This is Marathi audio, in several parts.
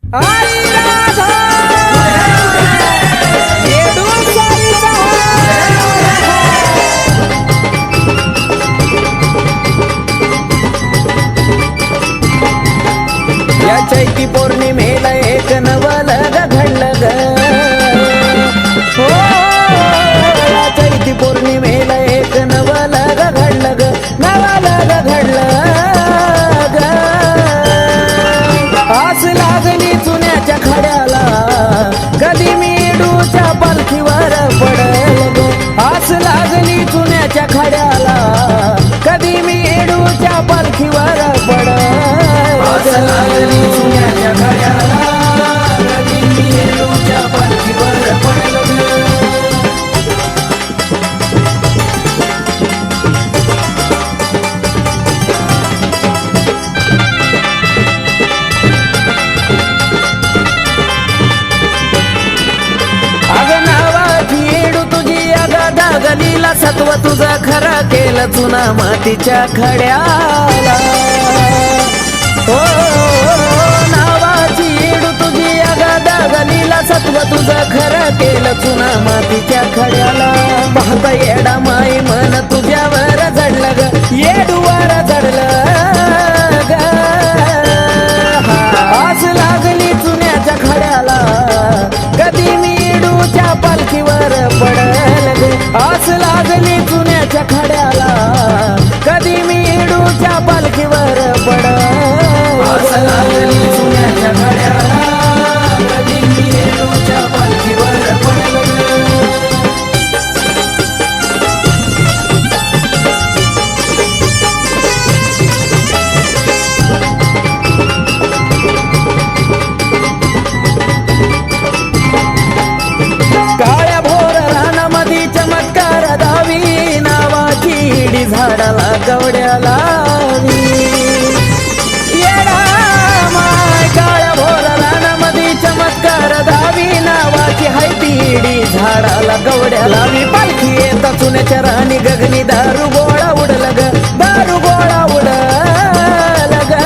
आई राधा येडू साईचा या चैती पौर्णिमेला एक नवलग घडलं ग हो या चैती पौर्णिमेला एक नवलग घडलं ग नवलग घडलं ग आस लागली चुन्याच्या खड्याला कधी मी येडूच्या पालखीवर पडल ग आस लागली चुन्याच्या खड्याला कधी मी येडूच्या पालखीवर पडल लागली चुन्याच्या खड्याला कधी मी येडूच्या पालखीवर पडल सत्व तुझं खरं केलं चुना मातीच्या खड्याला हो नावाची येडू तुझी अगाधा गलीला सत्व तुझं खरं केलं चुना मातीच्या खड्याला पाहता येडा माई मन तुझ्यावर जडलं ग येडूवर जडलं ग आस लागली चुन्याच्या खड्याला कधी मी येडूच्या पालखीवर पडल ग आस लागली चुन्याच्या खड्याला कधी मी येडूच्या पालखीवर पडल आस लागली चुन्याच्या खड्याला कधी मी येडूच्या पालखीवर पडल झाडाला गवड्या लावी येडा माय काळ्या भोर रानामध्ये चमत्कार दावी नावाची हाय तीडी झाडाला गवड्या लावी पालखी येत चुन्याच्या राणी गगनी दारू गोळा उडल ग दारू गोळा उडल ग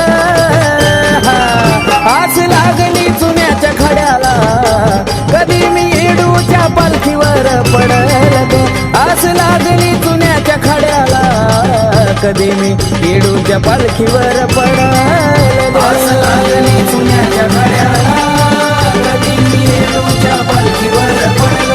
आस लागली चुन्याच्या खड्याला कधी मी येडूच्या पालखीवर पडल ग आस लागली चुन्याच्या खड्याला कधी मी येडूच्या पालखीवर पडल आस लागली चुन्याच्या खड्याला कधी मी येडूच्या पालखीवर पडल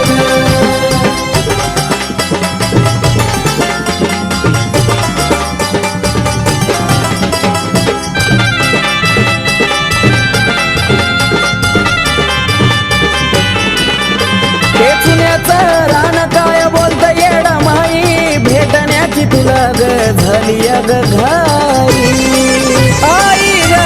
तुला ग झाली अग घाई आई ग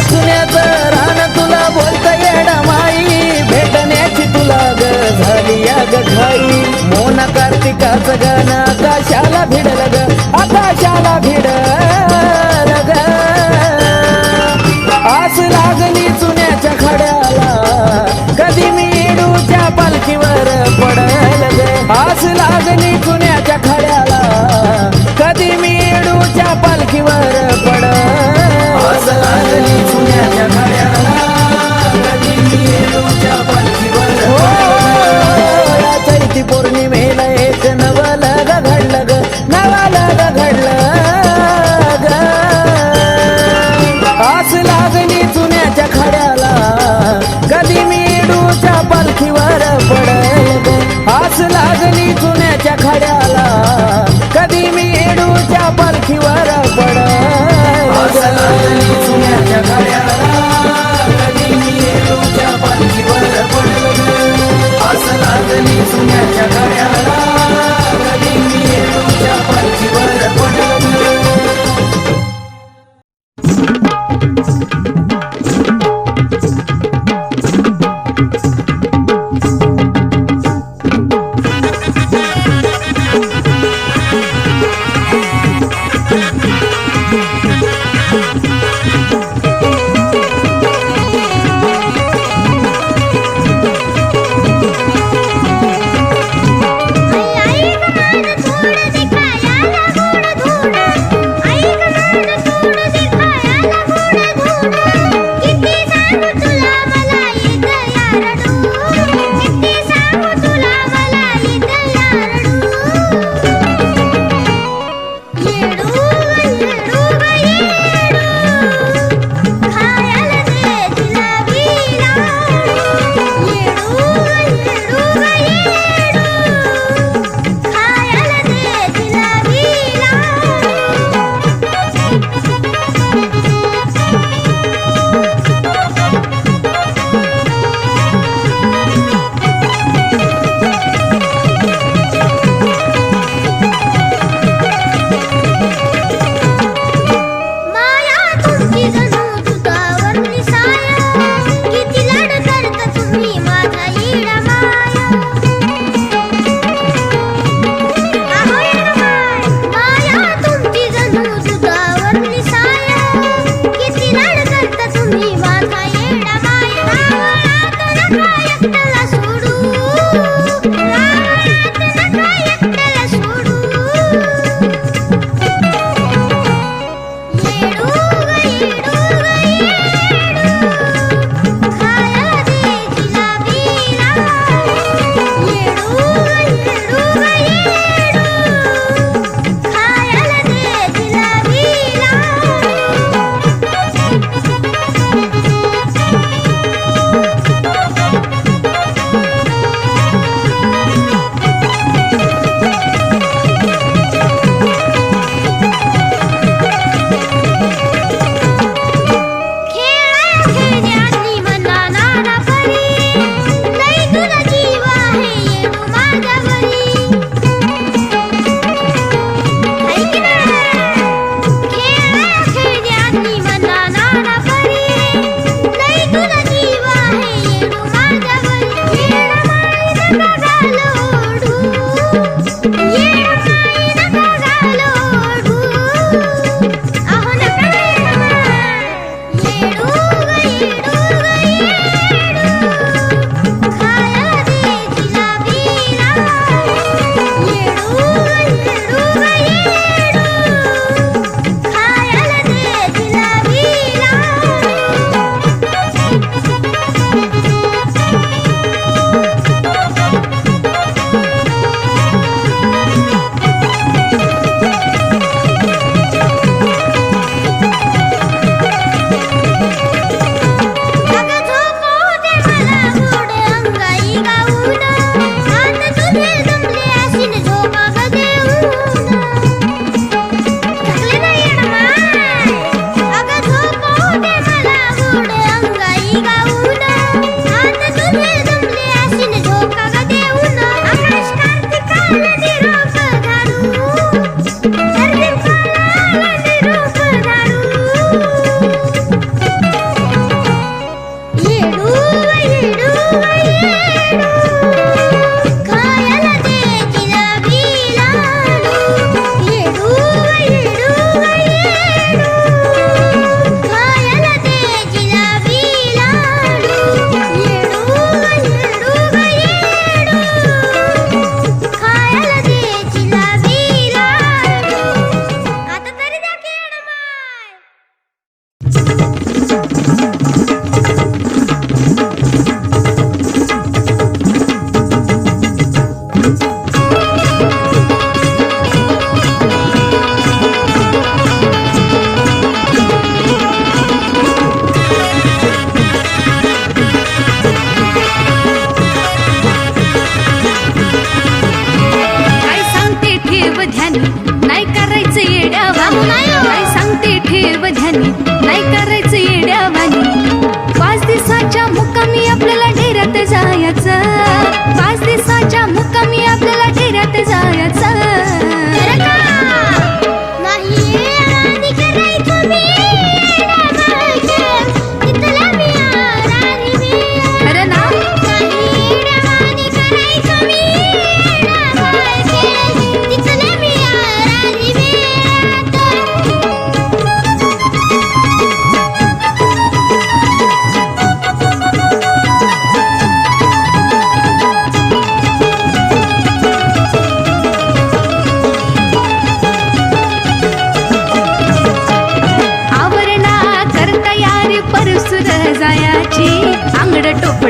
चुन्याचं रान तुला बोलता येडा माई भेटण्याची तुला ग झाली अग घाई मोना कार्तिकाचं गाणं आकाशाला भिडल ग आकाशाला भिडल ग आस लागली चुन्याच्या खड्याला कधी मी येडूच्या पालखीवर पडल ग आस लागली चुन्याच्या खड्याला कधी मी येडूच्या पालखीवर पडल आस लागली चुन्याच्या खड्याला कधी मी येडूच्या पालखीवर हो या चैती पौर्णिमेला एक नवलग घडलं ग नवलग घडलं ग आस लागली चुन्याच्या खड्याला कधी मी येडूच्या पालखीवर पडल ग आस लागली चुन्याच्या खड्याला कधी मी येडूच्या पालखीवर पडल आस लागली चुन्याच्या खड्याला कधी मी येडूच्या पालखीवर पडल आस लागली चुन्याच्या खड्याला कधी मी येडूच्या पालखीवर पडल आई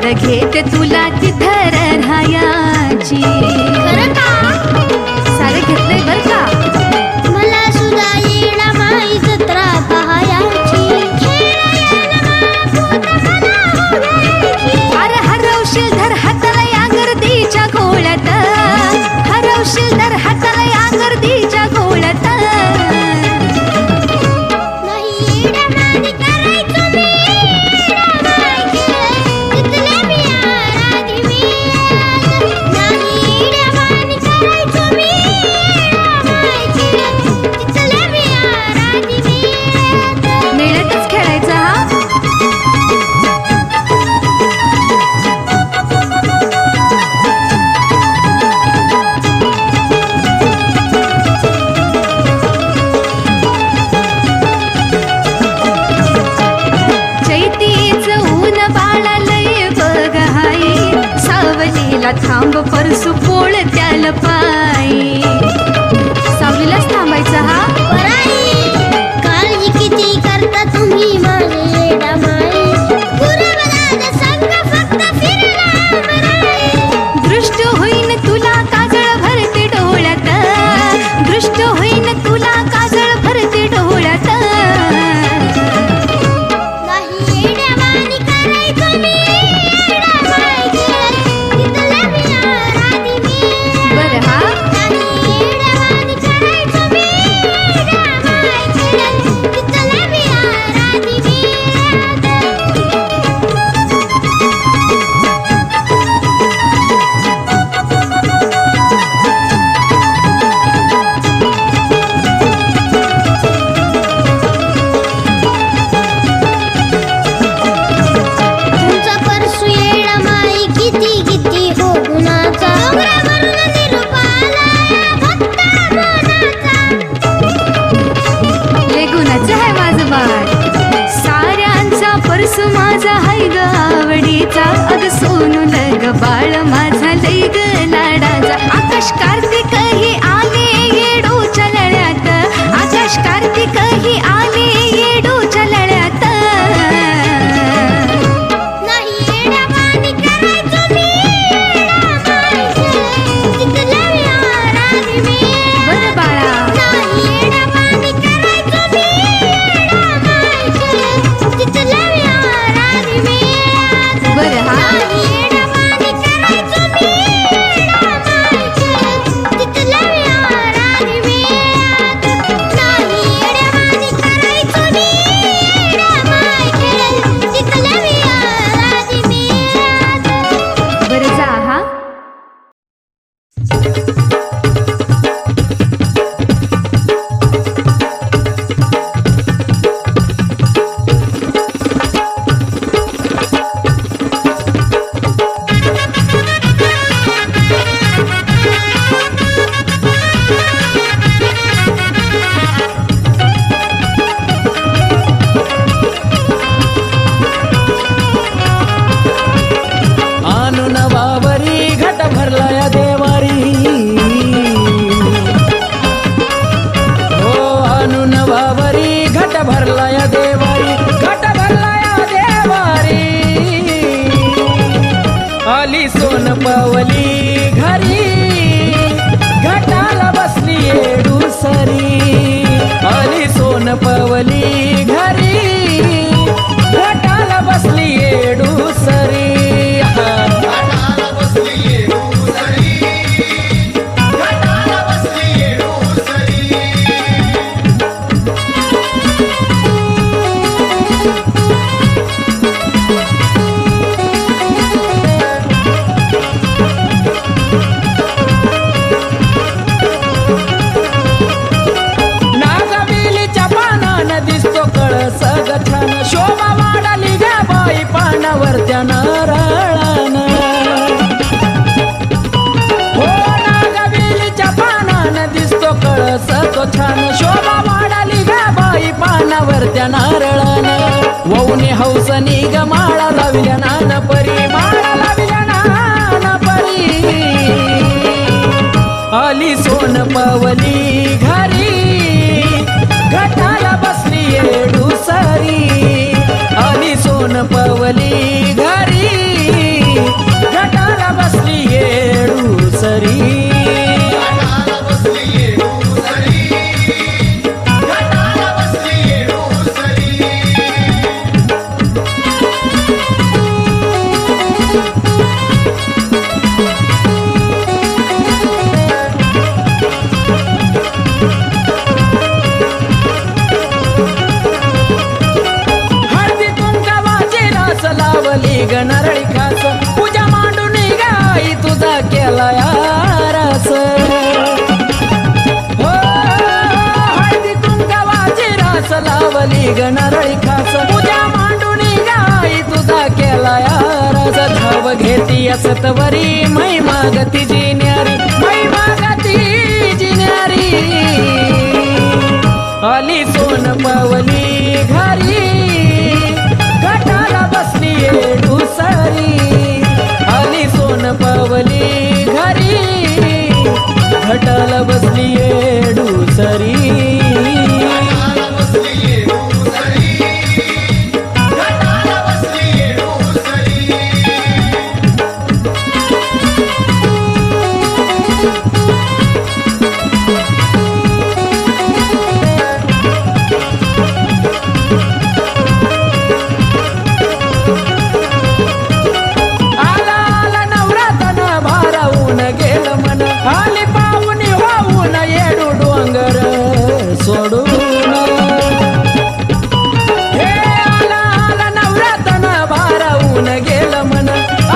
खबर घेते तुला तिथं राहायची. खरं का? सारं घेतलंय बर का. मला सुद्धा येणा माई जत्रा पाहायची. अरे हरवशील धर हाताला या गर्दीच्या घोळ्यात, हरवशील धर हाताला या गर्दीच्या घोळ्यात. नाही येड्यावानी करायचो मी, येड्यावानी तिथल्या मी आराधी मी. नाही येड्यावानी करायचो मी, येड्यावानी तिथल्या मी आराधी मी. मेळ्यातच खेळायचं हा. चैतीच ऊन बाळा लय बघ हाई, सावलीला थांब परसू पोळ त्याल पायी. सावलीलाच थांबायचं हा. पराई काळजी किती करता तुम्ही माझे येडामाई. गुरुवराज संग फक्त फिरला मनाई. दृष्ट होईन तुला काजळ भरते डोळ्यात, दृष्ट होईन तुला काजळ भरते डोळ्यात. नाही येड्यावानी करायचो मी, येडामाई तिथल्या मी आराधी मी. बरं हा. नाही येड्यावानी करायचो मी, येडामाई तिथल्या मी आराधी मी. तुमचा परसू येडा माई किती किती हो गुणाचा. डोंगरावरून निरोप आला भक्ता मनाचा. लय गुणाचं आहे माझं बाळ. साऱ्यांचा परस माझा हाय ग आवडीचा. अग सोनू लग बाळ माझा लय ग लाडाचा. आकाश कार्तिक ही आले येडूच्या लळ्यात, आकाश कार्तिक ही आले येडूच्या लळ्यात. नाही येड्यावानी करायचो मी, येडामाई तिथल्या मी आराधी मी. बरं बाळा. नाही येड्यावानी करायचो मी, येडामाई तिथल्या मी आराधी मी. बरं हा. नाही येड्यावानी करायचो मी, येडामाई तिथल्या मी आराधी मी. नाही येड्यावानी करायचो मी, येडामाई तिथल्या मी आराधी मी. बरं जा हा. आणून वावरी घट भरला या देवारी. हो आणून वावरी घट भरला या देवारी, घट भरला या देवारी. आली सोन पावली घरी, घटाला बसली येडू सरी. आली सोन पावली घरी, घटाला बसली येडू सरी. घाटाला बसली येडूसरी, घाटाला बसली येडूसरी. नागबिलीच्या पानानं दिसतो कळस ग छान. शोभा वाढाली ग बाई पानावर त्या नारळानं. हो नागबिलीच्या पानानं दिसतो कळस तो छान. शोभा वाढाली ग बाई पानावर त्या नारळानं. वौने हौसनी ग माळा लावल्या नान परी, माळा लावल्या नान परी. आली सोन पावली घरी, घटाला बसली येडू सरी. आली सोन पावली घरी, केली ग नारळी खास पूजा मांडून गाई तुझा केला याराज धाव घेती असतवरी मै मागती जिन्यारी मै मागती जिन्यारी आली सोन पावली घरी घाटाला बसली येडूसारी आली सोन पावली घरी घाटाला बसली येडूसारी घाटाला बसली येडूसरी घाटाला बसली येडूसरी आला आला नवरातन भारावून गेलं मन आली पाहुणी वाहून येडू डोंगर सोडून हे आला आला नवरातन भारावून गेलं मन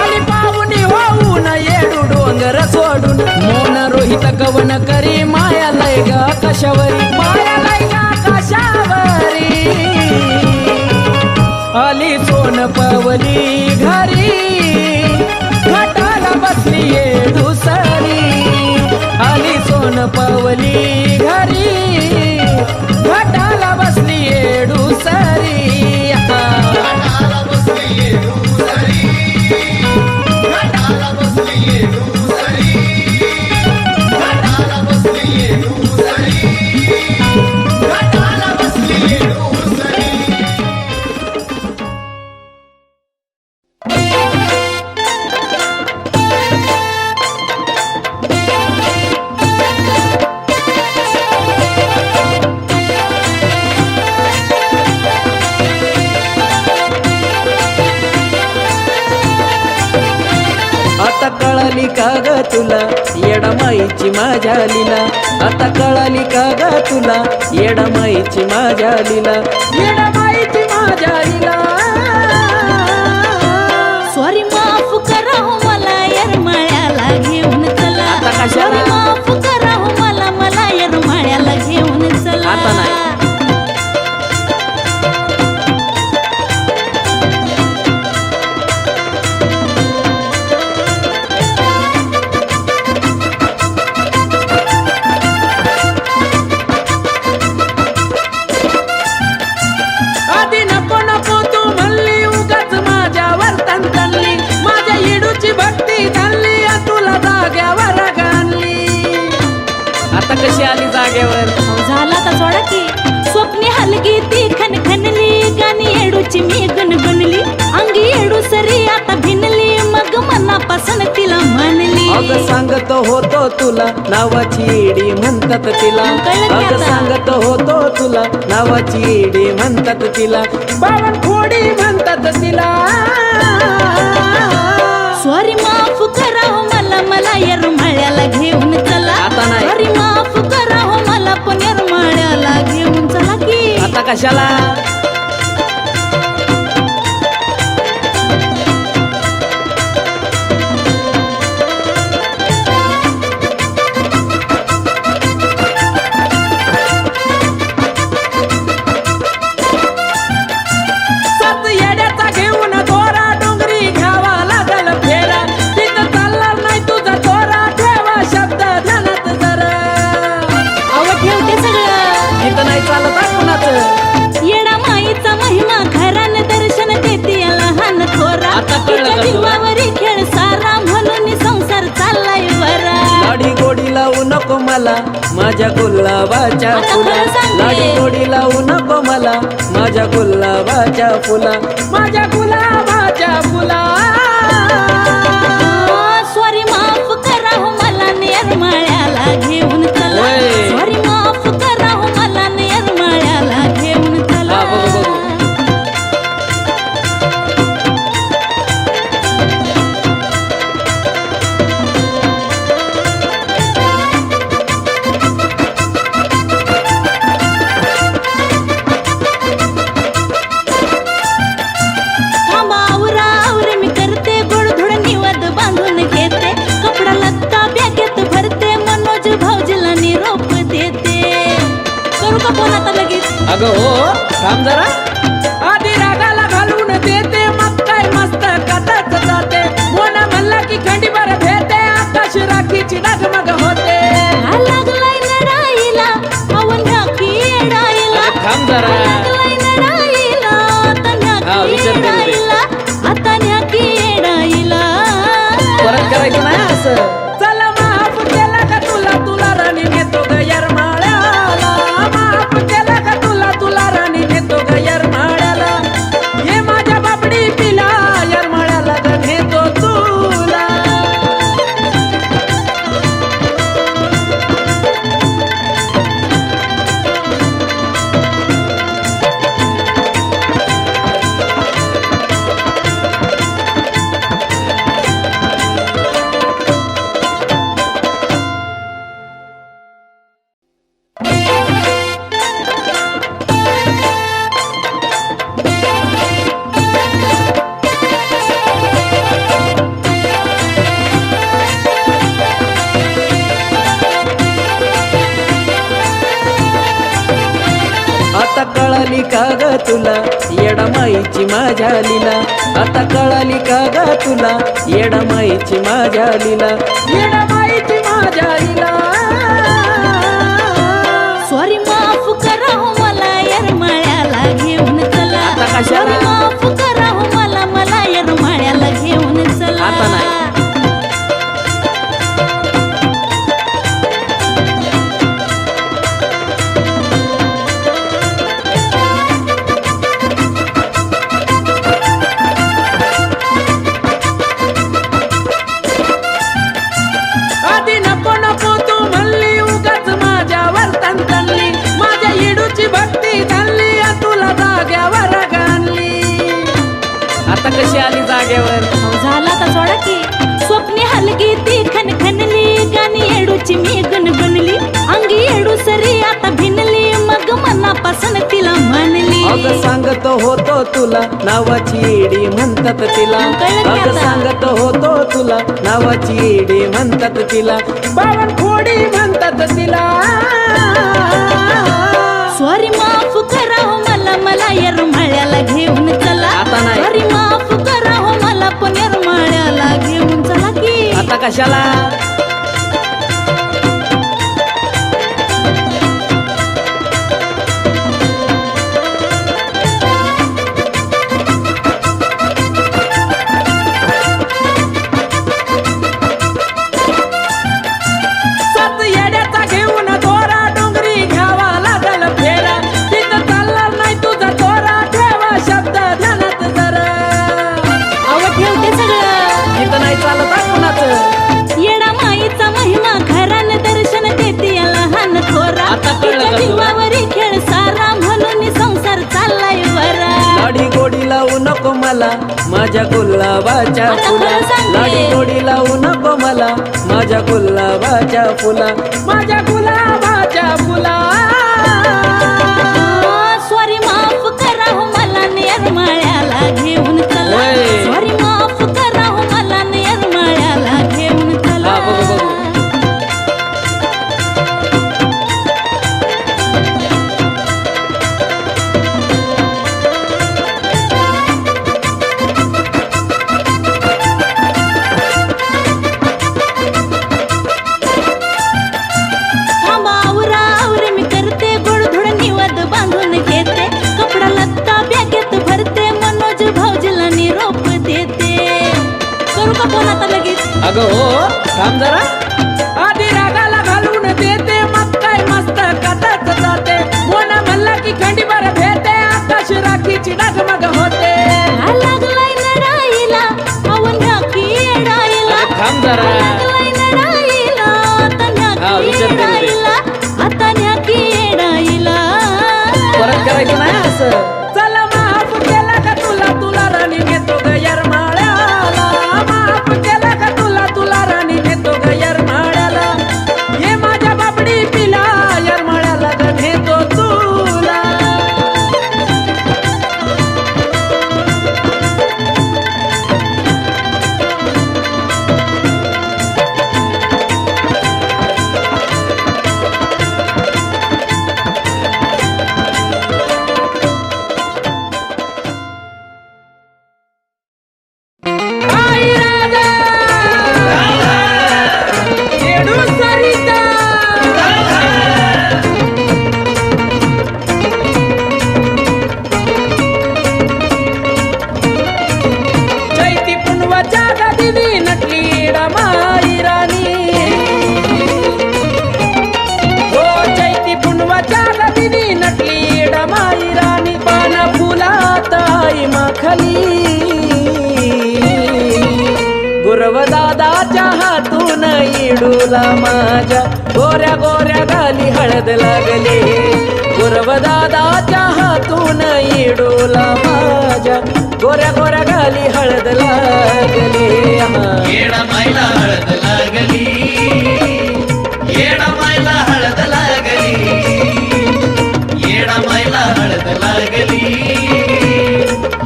आली पाहुणी वाहून येडू डोंगर सोडून मौन रोहित कवन करी माया लय ग कशावरी माया लय ग कशावरी आली सोन पावली घरी घाटाला बसली येडूसरी आली सोन पावली घरी घाटाला बसली येडूसरी घाटाला बसली येडूसरी घाटाला बसली येडूसरी घाटाला बसली येडूसरी घाटाला बसली येडूसरी आता कळाली का ग तुला येडामाईची माझ्या लीला आता कळाली का ग तुला येडामाईची माझ्या लीला येडामाईची माझ्या लीला सॉरी माफ करा हो मला येरमाळ्याला घेऊन चला आता कशाला? Sorry, माफ करा हो मला येरमाळ्याला घेऊन चला आता नाही. आधी नको नको तू म्हणली उगाच माझ्यावर तणतणली माझ्या येडूची भक्ती झाली तुला जाग्यावर गाणली आता कशी आली जागेवर झाला तर सोडा की स्वप्ने हलगी ती खनखनली गाणी येडूची मी गुणगुणली अंगी येडू सरी आता भिनली मग मनापासून तिला म्हणली अग सांगत होतो तुला नावाची येडी म्हणतात तिला कळलं की अग आता? सांगत होतो तुला नावाची येडी म्हणतात तिला बावन खोडी म्हणतात तिला सॉरी माफ करा हो मला येरमाळ्याला घेऊन चला आता नाही. सॉरी माफ करा हो मला पण येरमाळ्याला घेऊन चला की आता कशाला सात येड्याचा घेऊन दोरा डोंगरी घ्यावा लागल फेरा तिथं चालणार नाही तुझा दोरा ठेवा शब्द ध्यानात जरा अव ठेवते सगळं इथं नाही चालत हा कुणाचं येडा माईचा महिमा घरान दर्शन देते लहान थोरा आता कळलं का तिच्या तुला? जीवावरी खेळ सारा म्हणून संसार चाललाय बरा लाडी गोडी लावू नको मला माझ्या गुलाबाच्या आता फुला खरं सांगते. लाडी गोडी लावू नको मला माझ्या गुलाबाच्या फुला माझ्या गुलाबाच्या फुला सॉरी माफ करा हो मला येरमाळ्याला घेऊन चला होय. सॉरी माफ करा हो मला येरमाळ्याला घेऊन चला हा, बघू, बघू. अगं हो थांब जरा आधी रागाला घालून देते मग काय मस्त कथाच जाते मोना म्हणला की खंडीभर भेटे आकाश राखीची डगमग होते लागलाय लढाईला अवन्या की येडाईला थांब जरा लागलाय लढाईला तन्या हा, की विचार करू दे. येडाईला आता न्या की येडाईला परत करायचं नाही असं चला माफ केला का तुला तुला राणी नेतो ग यरमाळ्याला माफ केला का तुला तुला राणी नेतो ग यरमाळ्याला ये माझ्या बापडी पिला यरमाळ्याला ग नेतो तुला आता कळाली का ग तुला येडामाईची माझ्या लीला आता कळाली का ग तुला येडामाईची माझ्या लीला येडामाईची माझ्या लीला सॉरी माफ करा हो मला येरमाळ्याला घेऊन चला आता कशाला? सॉरी माफ करा हो मला येरमाळ्याला घेऊन चला आता नाही. आधी नको नको तू म्हणली उगाच माझ्यावर तंतनली माझ्या येडूची भक्ती झाली तुला जाग्यावर गाणली आता कशी आली जाग्यावर अहो, झाला आता सोडा की स्वप्ने हलगी ती खनखनली गाणी येडूची मी गुणगुणली अंगी येडू सरी आता भिनली मग मनापासून तिला म्हणली अगं सांगतो होतो तुला नावाची येडी म्हणतात तिला कळलं की अगं आता? सांगतो होतो तुला नावाची येडी म्हणतात तिला बावन खोडी म्हणतात तिला सॉरी माफ करा हो मला येरमाळ्याला घेऊन चला आता नाही. सॉरी माफ करा हो मला पण येरमाळ्याला घेऊन चला की आता कशाला सात येड्याचा घेऊन दोरा डोंगरी घ्यावा लागल फेरा तिथं चालणार नाही तुझा दोरा ठेवा शब्द ध्यानात जरा अव ठेवते सगळं तिथं नाही चालत कुणाचं येडा माईचा महिमा घरान दर्शन देते या लहान थोरा आता कळलं का तिच्या तुला? जीवावरी खेळ सारा म्हणून संसार चाललाय बरा लाडी गोडी लावू नको मला माझ्या गुलाबाच्या आता फुला खरं सांगते. लाडी गोडी लावू नको मला माझ्या गुलाबाच्या फुला माझ्या गुलाबाच्या फुला सॉरी माफ करा हो मला येरमाळ्याला घेऊन चला होय. सॉरी माफ करा हो मला येरमाळ्याला घेऊन चला हा, बघू, बघू. थांबा आवरा मी करते गोडधोड निवद बांधून घेते कपडा लत्ता बॅगेत भरते मनोज भाऊजीला निरोप देते करू का फोन आता लगेच अगं हो थांब जरा आधी रागाला घालून देते मग काय मस्त कथाच जाते मोना म्हणला की खंडीभर भेटे आकाश राखीची डगमग होते लागलाय लढाईला अवन्या की येडाईला थांब जरा लागलाय लढाईला तन्या हा, की विचार करू दे. येडाईला आता न्या की येडाईला परत करायचं नाही असं चला माफ केला का तुला तुला राणी नेतो ग यरमाळ्याला माफ केला का तुला तुला राणी नेतो ग यरमाळ्याला ये माझ्या बापडी पिला यरमाळ्याला ग नेतो तुला खाली गुरवदादाच्या हातून इडूला माझ्या गोऱ्या गोऱ्या गाली हळद लागली गुरवदादाच्या हातून इडूला माझ्या गोऱ्या गोऱ्या गाली हळद लागली येडा मायला हळद लागली येडा मायला हळद लागली येडा मायला हळद लागली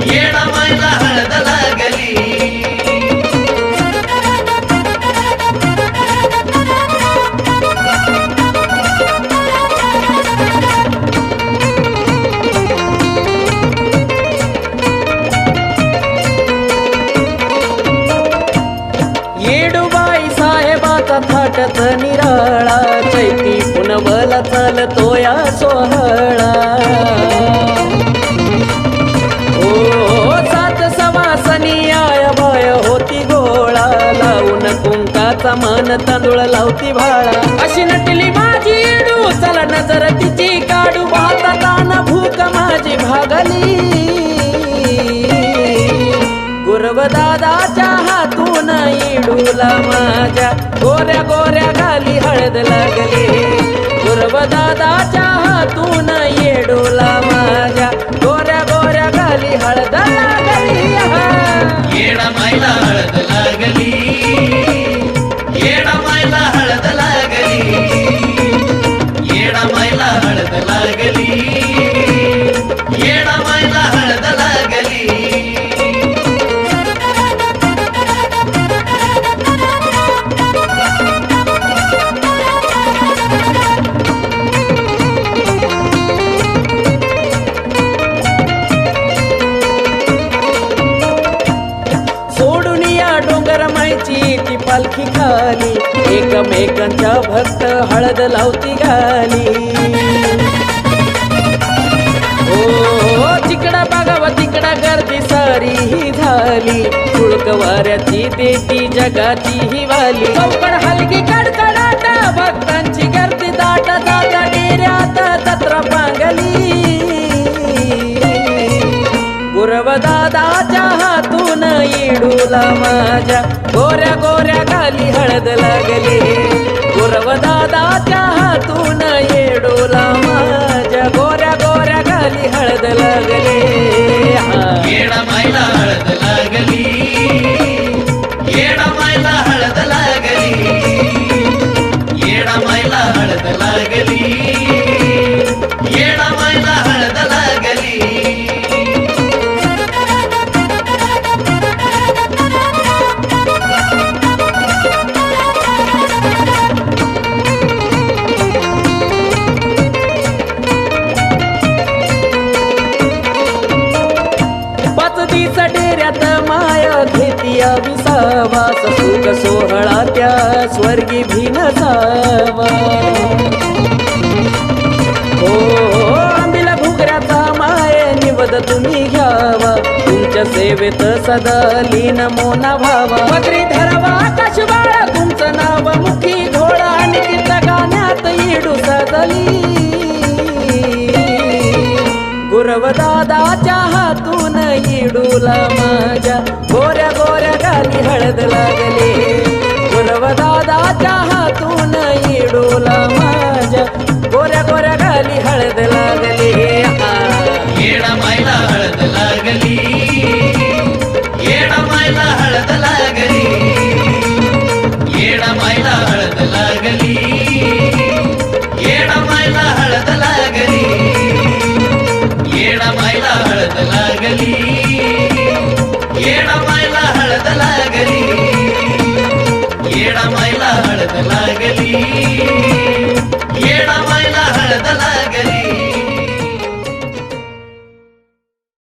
येडा मायला हळद लागली येडूबाई साहेबाचा थाटत निराळा चैती पुनवला चालतो या सोहळा ओ सात सवासनी आय बाय होती गोळा लावून कुंकाचा मान तांदूळ लावती भाळा अशी नटली माझी येडू चला नजर तिची काढू भाताताना भूक माझी भागली गुरवदादाच्या हातून इडूला माझ्या गोऱ्या गोऱ्या गाली हळद लागली गुरवदादाच्या हातून येडूला माझ्या गोऱ्या गोऱ्या गाली हळद लागली येडा मायला हळद लागली येडा मायला हळद लागली येडा मायला हळद लागली येडा मायला हळद लागली सोडून या डोंगर मायची ती पालखी खाली एकमेकांच्या भक्त हळद लावती गाली ओ तिकडा बघावा तिकडा गर्दी सारी ही झाली तुळक वाऱ्याची देती जगाची ही वाली चौकड हलकी कडकडाट भक्तांची गर्दी दाट जाता डेऱ्यात जत्रा पांगली गुरवदादाच्या हातून इडूला माझ्या गोऱ्या गोऱ्या गाली हळद लागली गुरवदादाच्या हातून येडूला माझ्या गोऱ्या गोऱ्या गाली हळद लागली येडा मायला हळद लागली येडा मायला हळद लागली येडा मायला हळद लागली येडा मायला हळद लागली पाचदीच डेऱ्यात माय घेती विसावास सुख सोहळा त्या स्वर्गी भिन जावा हो आंबिला घुगऱ्याचा माय निवद तुम्ही घ्यावा तुमच्या सेवेत सदा लीन मोना व्हावा पदरी धरावा आकाश बाळा तुमचं नाव मुखी घोडा आणि गीत गाण्यात येडू सदली गुरवदादाच्या हातून इडूला माझ्या गोऱ्या